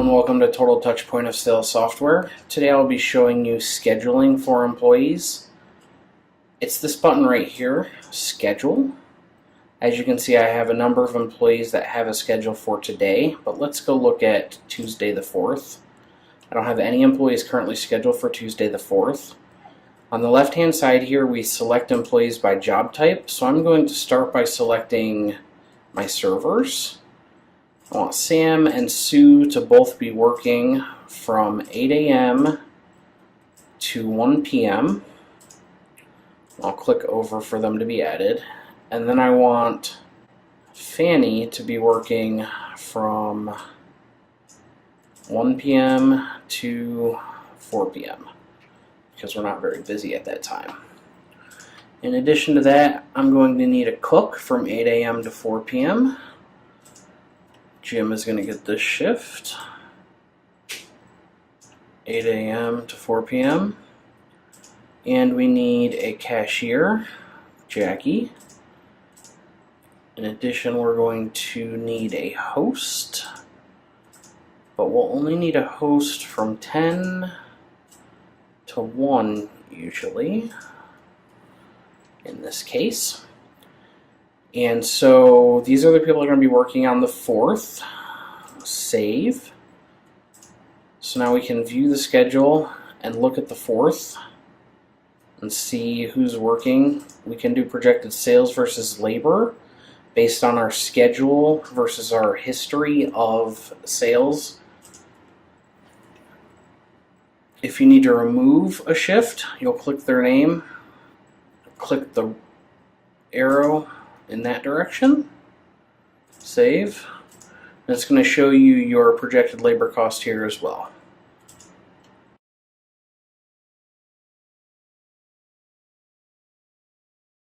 and welcome to Total Touch Point of Sale Software. Today I'll be showing you scheduling for employees. It's this button right here, Schedule. As you can see, I have a number of employees that have a schedule for today, but let's go look at Tuesday the 4th. I don't have any employees currently scheduled for Tuesday the 4th. On the left hand side here, we select employees by job type, so I'm going to start by selecting my servers. I want Sam and Sue to both be working from 8 a.m. to 1 p.m. I'll click over for them to be added. And then I want Fanny to be working from 1 p.m. to 4 p.m. because we're not very busy at that time. In addition to that, I'm going to need a cook from 8 a.m. to 4 p.m. Jim is going to get this shift, 8 a.m. to 4 p.m. And we need a cashier, Jackie. In addition, we're going to need a host, but we'll only need a host from 10 to 1 usually, in this case. And so these are the people that are going to be working on the 4th. Save. So now we can view the schedule and look at the 4th and see who's working. We can do projected sales versus labor based on our schedule versus our history of sales. If you need to remove a shift, you'll click their name, click the arrow in that direction, save, and it's going to show you your projected labor cost here as well.